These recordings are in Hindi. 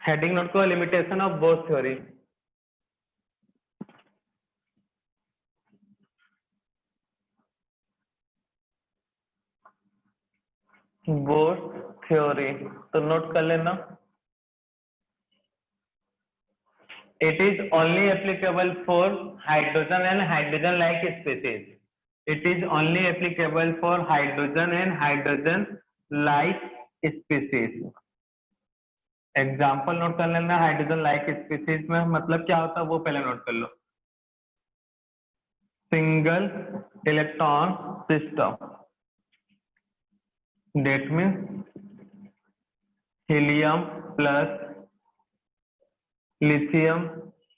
हेडिंग नोट को limitation of both theory. Both theory तो नोट कर लेना। It is only applicable for hydrogen and hydrogen-like species. It is only applicable for hydrogen and hydrogen-like species. Example note कर लेना। हाइड्रोजन लाइक स्पीसीज में मतलब क्या होता है वो पहले नोट कर लो। Single electron system, that means helium plus lithium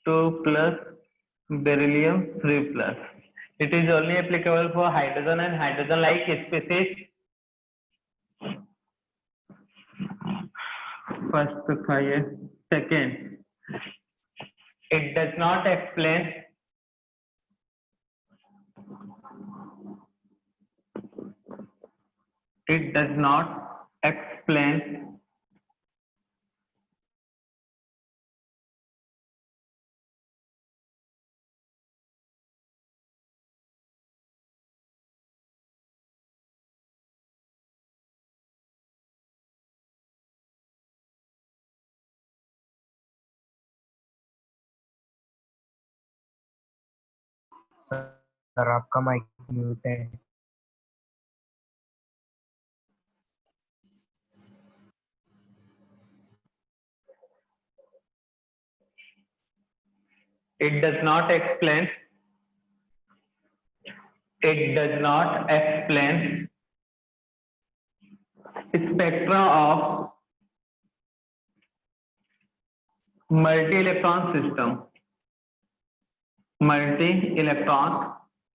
2 plus beryllium 3 plus. It is only applicable for hydrogen and hydrogen like species. First था ये। Second, it does not explain sir आपका माइक म्यूट है। It does not explain spectra of multi-electron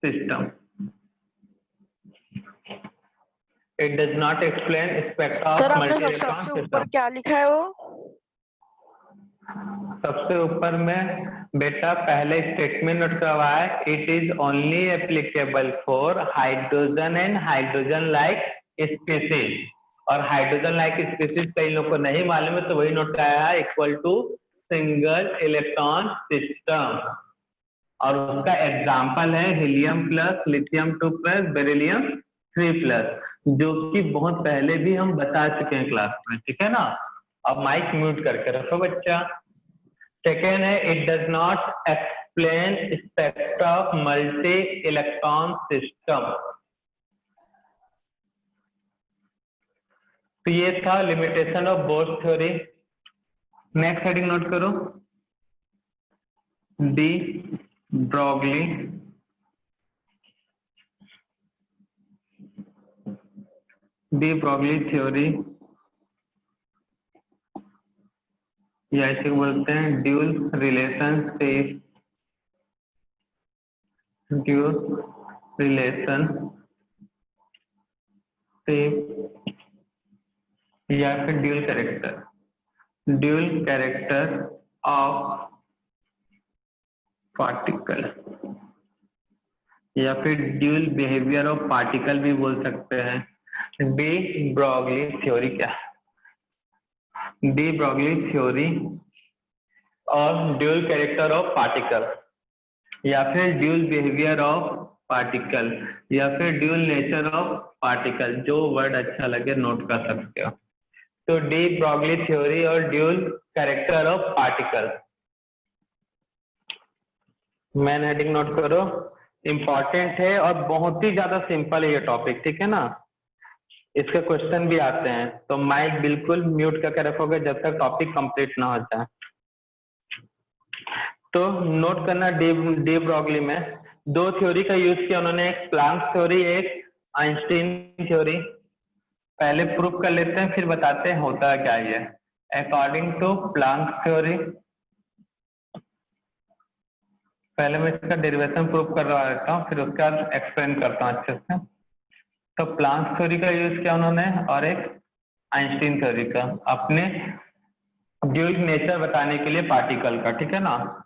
system. It does not explain spectra sir of आपने multi-electron सबसे ऊपर system. क्या लिखा है वो? सबसे ऊपर में बेटा पहले स्टेटमेंट नोट करवाया है। It is only applicable for hydrogen and hydrogen like species. और हाइड्रोजन लाइक स्पीसीज कई लोग को नहीं मालूम है तो वही नोट कराया है equal to single electron system. और उसका एग्जाम्पल है helium plus lithium 2 plus beryllium 3 plus, जो कि बहुत पहले भी हम बता चुके हैं क्लास में। ठीक है ना। अब माइक म्यूट करके रखो बच्चा। सेकेंड है it does not explain spectra of multi electron system. तो ये था limitation of both theory. Next heading note करो, डी ब्रॉगली थ्योरी, या इसे बोलते हैं ड्यूल रिलेशनशिप, या फिर ड्यूल कैरेक्टर ऑफ पार्टिकल, या फिर ड्यूल बिहेवियर ऑफ पार्टिकल भी बोल सकते हैं। डी ब्रॉगली थ्योरी क्या है? डी ब्रॉगली थ्योरी और ड्यूल कैरेक्टर ऑफ पार्टिकल, या फिर ड्यूल बिहेवियर ऑफ पार्टिकल, या फिर ड्यूल नेचर ऑफ पार्टिकल, जो वर्ड अच्छा लगे नोट कर सकते हो। तो डी ब्रॉगली थ्योरी और dual character of particle. Main heading note करो, इंपॉर्टेंट है और बहुत ही ज्यादा सिंपल है ये टॉपिक। ठीक है ना। इसके क्वेश्चन भी आते हैं तो माइक बिल्कुल म्यूट करके रखोगे जब तक टॉपिक कंप्लीट ना हो जाए। तो नोट करना, डी ब्रॉगली में दो थ्योरी का यूज किया उन्होंने, एक प्लांक थ्योरी, एक आइंस्टीन थ्योरी। पहले प्रूफ कर लेते हैं फिर बताते हैं होता है क्या ये। अकॉर्डिंग टू प्लांक थ्योरी, पहले मैं इसका डेरिवेशन प्रूफ करवा देता हूँ फिर उसके बाद एक्सप्लेन करता हूँ अच्छे से। तो प्लांक थ्योरी का यूज किया उन्होंने और एक आइंस्टीन थ्योरी का, अपने ड्यूल नेचर बताने के लिए पार्टिकल का। ठीक है ना।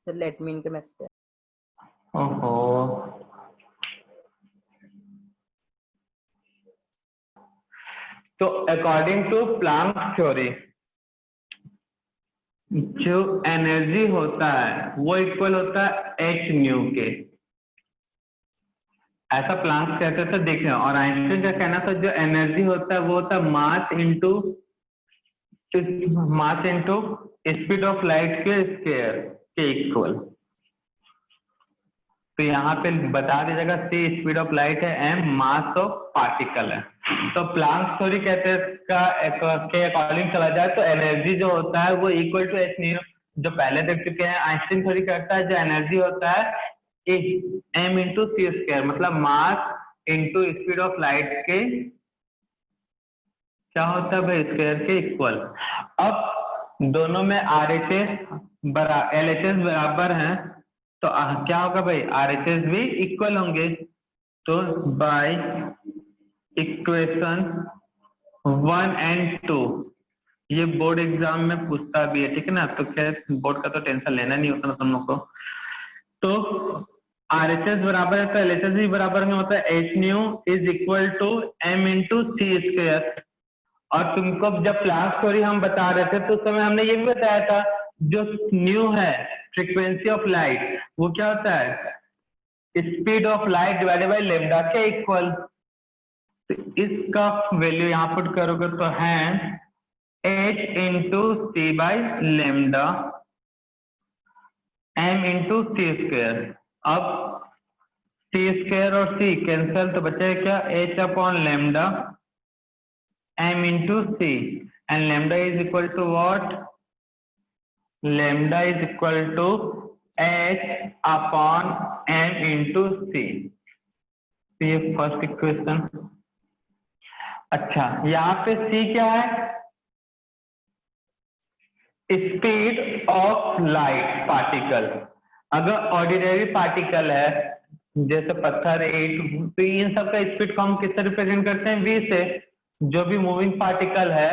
सर एडमिन के मैसेज। ओहो, तो अकॉर्डिंग टू प्लैंक थ्योरी जो एनर्जी होता है वो इक्वल होता है एच न्यू के, ऐसा प्लैंक कहते थे देखें। और आइंस्टाइन का कहना था जो एनर्जी होता है वो होता है mass into speed of light के स्क्वायर के इक्वल। तो यहाँ पे बता दीजिएगा सी स्पीड ऑफ लाइट है, एम मास ऑफ पार्टिकल है। तो प्लैंक थ्योरी कहते हैं के अकॉर्डिंग चला जाए तो एनर्जी जो होता है वो इक्वल टू एच न्यू, जो पहले देख चुके हैं। आइंस्टाइन थ्योरी कहता है जो एनर्जी होता है एम इंटू सी स्क्वायर, मतलब mass into speed of light के क्या होता है भाई स्क्वायर के इक्वल। अब दोनों में RHS LHS बराबर हैं तो क्या होगा भाई RHS भी इक्वल होंगे। तो बाय इक्वेशन 1 और 2, ये बोर्ड एग्जाम में पूछता भी है, ठीक है ना। तो खैर बोर्ड का तो टेंशन लेना नहीं होता ना तुम लोग को। तो RHS बराबर है तो LHS भी बराबर में होता है H nu is equal to m into c square. और तुमको जब प्लैंक थ्योरी हम बता रहे थे तो उस समय हमने ये भी बताया था जो न्यू है फ्रीक्वेंसी ऑफ लाइट वो क्या होता है speed of light divided by lambda के इक्वल। तो इसका वैल्यू यहाँ पुट करोगे तो है h into c by lambda m into c square. अब सी स्क्वायर और सी कैंसल तो बचेगा क्या h upon lambda m into c, and lambda is equal to what? Lambda is equal to h upon m into c। तो ये फर्स्ट इक्वेशन। अच्छा यहाँ पे c क्या है स्पीड ऑफ लाइट पार्टिकल। अगर ऑर्डिनरी पार्टिकल है जैसे पत्थर ईंट तो इन सब का स्पीड को हम किससे रिप्रेजेंट करते हैं v से। जो भी मूविंग पार्टिकल है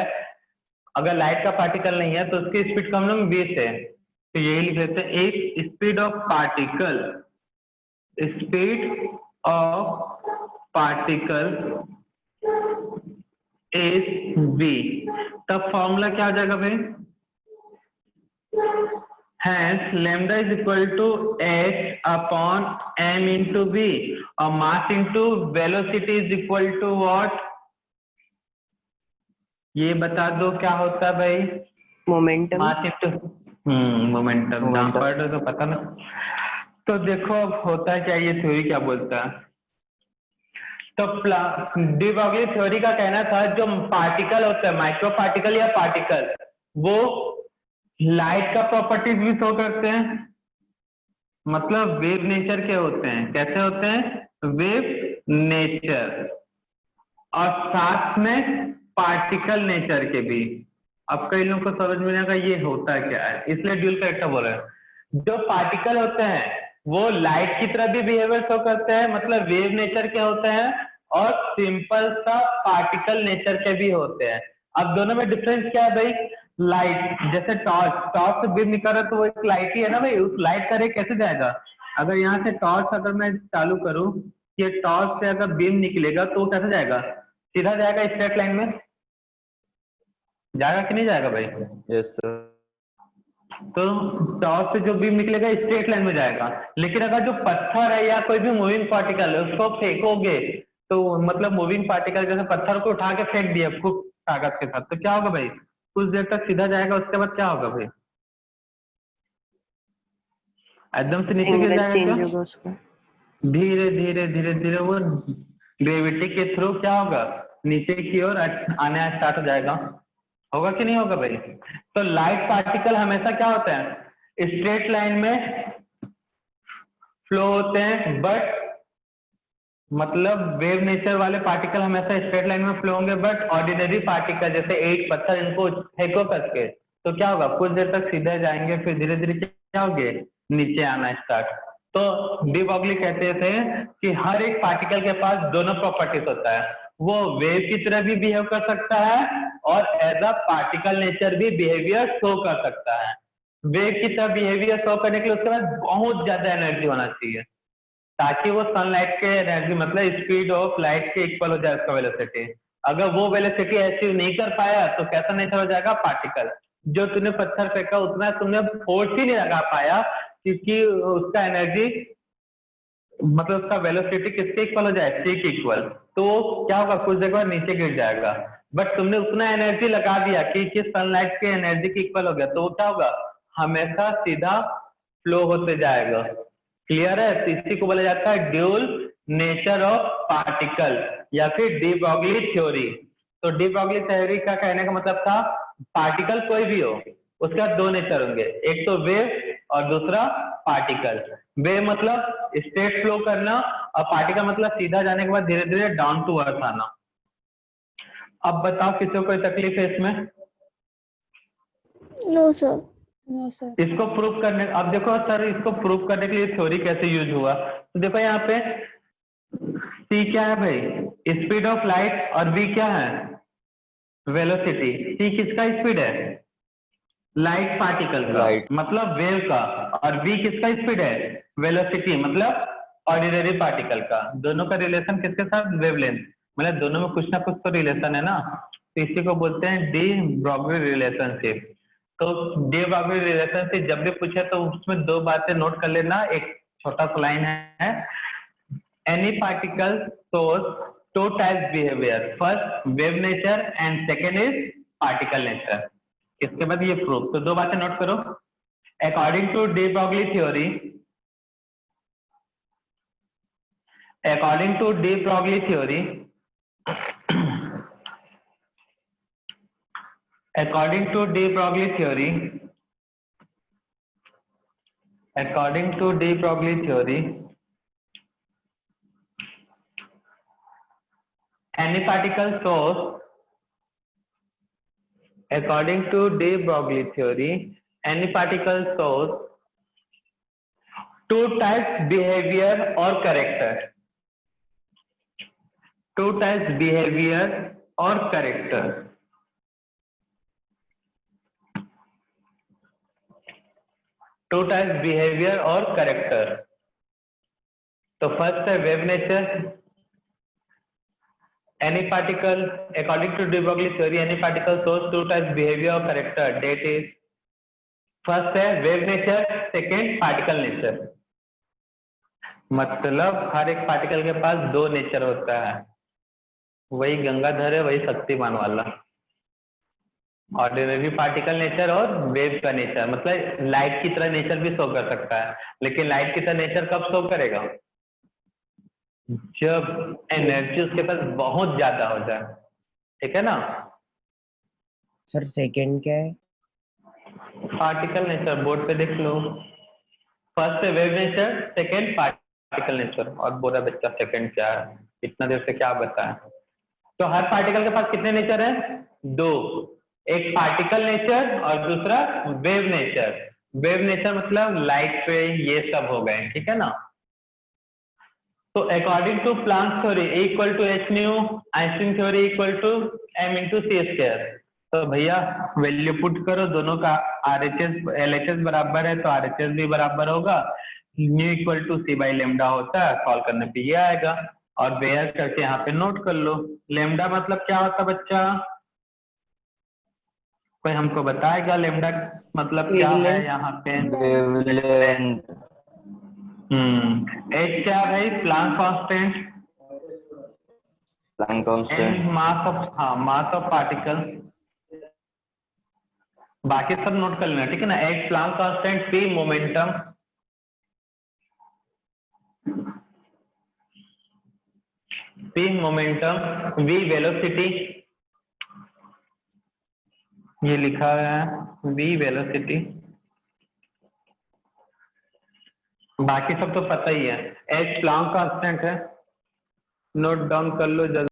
अगर लाइट का पार्टिकल नहीं है तो उसकी स्पीड को हम लोग v से, तो यही लिख लेते हैं एक speed of particle, speed of particle is v। तब फॉर्मूला क्या हो जाएगा भाई Hence lambda is equal to h upon m into v और mass into velocity is equal to what? ये बता दो क्या होता है भाई मोमेंटम। Mass into momentum. तो पता ना। तो देखो अब होता है क्या ये थ्योरी क्या बोलता है। तो डी ब्रॉगली थ्योरी का कहना था जो पार्टिकल होता है माइक्रो पार्टिकल या पार्टिकल वो लाइट का प्रॉपर्टीज भी शो करते हैं, मतलब वेव नेचर के होते हैं। कैसे होते हैं वेव नेचर और साथ में पार्टिकल नेचर के भी। अब कई लोगों को समझ में नहीं आएगा ये होता क्या है, इसलिए ड्यूल करेक्टर बोल रहे हैं। जो पार्टिकल होते हैं वो लाइट की तरह भी बिहेवियर शो करते हैं, मतलब वेव नेचर के होते हैं और सिंपल सा पार्टिकल नेचर के भी होते हैं। अब दोनों में डिफरेंस क्या है भाई लाइट जैसे टॉर्च से बीम निकल रहा है तो वो एक लाइट ही है ना भाई। उस लाइट का रे कैसे जाएगा अगर यहाँ से टॉर्च अगर मैं चालू करूं ये टॉर्च से अगर बीम निकलेगा तो वो कैसे जाएगा सीधा जाएगा स्ट्रेट लाइन में जाएगा कि नहीं जाएगा भाई। Yes sir. तो टॉर्च से जो बीम निकलेगा स्ट्रेट लाइन में जाएगा। लेकिन अगर जो पत्थर है या कोई भी मूविंग पार्टिकल है उसको फेंकोगे तो मतलब मूविंग पार्टिकल जैसे पत्थर को उठा के फेंक दिया खूब ताकत के साथ तो क्या होगा भाई कुछ देर तक सीधा जाएगा उसके बाद क्या होगा भाई एकदम से नीचे गिर जाएगा क्या धीरे धीरे धीरे धीरे वो ग्रेविटी के थ्रू क्या होगा नीचे की ओर आने स्टार्ट हो जाएगा। होगा कि नहीं होगा भाई। तो लाइट पार्टिकल हमेशा क्या होते हैं स्ट्रेट लाइन में फ्लो होते हैं बट मतलब वेव नेचर वाले पार्टिकल हमेशा स्ट्रेट लाइन में फ्लो होंगे बट ऑर्डिनरी पार्टिकल जैसे ईंट पत्थर इनको फेंको करके तो क्या होगा कुछ देर तक सीधे जाएंगे फिर धीरे धीरे क्या होंगे नीचे आना स्टार्ट। तो डी ब्रॉगली कहते थे कि हर एक पार्टिकल के पास दोनों प्रॉपर्टीज होता है, वो वेव की तरह भी बिहेव कर सकता है और एज अ पार्टिकल नेचर भी बिहेवियर शो कर सकता है। वेव की तरह बिहेवियर शो करने के लिए उसके पास बहुत ज्यादा एनर्जी होना चाहिए, ताकि वो सनलाइट के एनर्जी मतलब स्पीड ऑफ लाइट के इक्वल हो जाए उसका वेलोसिटी। अगर वो वेलोसिटी अचीव नहीं कर पाया तो कैसा नेचर हो जाएगा, पार्टिकल। जो तूने पत्थर फेंका उतना तुमने फोर्स ही नहीं लगा पाया, क्योंकि उसका एनर्जी मतलब उसका वेलोसिटी किसके इक्वल हो जाए, c के इक्वल। तो वो क्या होगा, कुछ जगह नीचे गिर जाएगा। बट तुमने उतना एनर्जी लगा दिया कि सनलाइट के एनर्जी के इक्वल हो गया, तो वो क्या होगा, हमेशा सीधा फ्लो होते जाएगा। क्लियर है? तो इसी को बोला जाता है ड्यूल नेचर ऑफ पार्टिकल या फिर डी ब्रॉगली थ्योरी। तो डी ब्रॉगली थ्योरी का कहने का मतलब था पार्टिकल कोई भी हो उसका दो नेचर होंगे, एक तो वेव और दूसरा पार्टिकल। वेव मतलब स्ट्रेट फ्लो करना और पार्टिकल मतलब सीधा जाने के बाद धीरे धीरे डाउन टू अर्थ आना। अब बताओ किसी को कोई तकलीफ है इसमें? No sir. No sir. इसको प्रूव करने, अब देखो सर इसको प्रूव करने के लिए थ्योरी कैसे यूज हुआ, तो देखो यहाँ पे c क्या है भाई, स्पीड ऑफ लाइट, और v क्या है, वेलोसिटी। c किसका स्पीड है, लाइट पार्टिकल का, मतलब वेव का, और v किसका स्पीड है, वेलोसिटी मतलब ऑर्डिनरी पार्टिकल का। दोनों का रिलेशन किसके साथ, वेवलेंथ, मतलब दोनों में कुछ ना कुछ तो रिलेशन है ना। तो इसी को बोलते हैं डी ब्रॉगली रिलेशनशिप। तो डी ब्रॉगली रिलेशनशिप जब भी पूछे तो उसमें दो बातें नोट कर लेना। एक छोटा सा लाइन है, any particle shows two types behaviour, first wave nature and second is particle nature. इसके बाद ये प्रूफ, तो दो बातें नोट करो। According to de Broglie theory, according to de Broglie theory, according to de Broglie theory, according to de Broglie theory, any particle source, according to de Broglie theory, any particle source two types behavior or character, two types behavior or character। Two types behaviour और कैरेक्टर। तो फर्स्ट है wave nature. Any particle according to de Broglie theory, any particle shows two types behaviour और कैरेक्टर, डेट इज, फर्स्ट है wave nature, second particle nature. मतलब हर एक पार्टिकल के पास दो नेचर होता है, वही गंगाधर है वही शक्तिमान वाला। ऑर्डिनरी पार्टिकल नेचर और वेव का नेचर, मतलब लाइट की तरह नेचर भी शो कर सकता है, लेकिन लाइट की तरह नेचर कब शो करेगा, जब एनर्जी उसके पास बहुत ज्यादा हो जाए। ठीक है ना सर सेकंड क्या है? पार्टिकल नेचर, बोर्ड पे देख लो। फर्स्ट है wave nature, second particle nature. और बोला बच्चा सेकेंड क्या है, इतना देर से क्या बताएं। तो हर पार्टिकल के पास कितने नेचर है, दो, एक पार्टिकल नेचर और दूसरा वेव नेचर। वेव नेचर मतलब लाइट पे ये सब हो गए, ठीक है ना। तो according to Planck theory E equal to H nu, Einstein theory equal to m into c square. तो भैया वैल्यू पुट करो, दोनों का RHS LHS बराबर है तो RHS भी बराबर होगा। Nu equal to c by lambda होता है, सॉल्व करने पे ये आएगा। और बेयर करके यहाँ पे नोट कर लो। लेमडा मतलब क्या होता है बच्चा, कोई हमको बताएगा लेमडा मतलब क्या है यहाँ पे? एच क्या है भाई, Planck constant, and mass of, हाँ मास ऑफ पार्टिकल। बाकी सब नोट कर लेना, ठीक है ना। H Planck constant, P momentum, P momentum, V velocity, ये लिखा है वी वेलोसिटी। बाकी सब तो पता ही है। एच प्लैंक कांस्टेंट है, नोट डाउन कर लो जल्दी।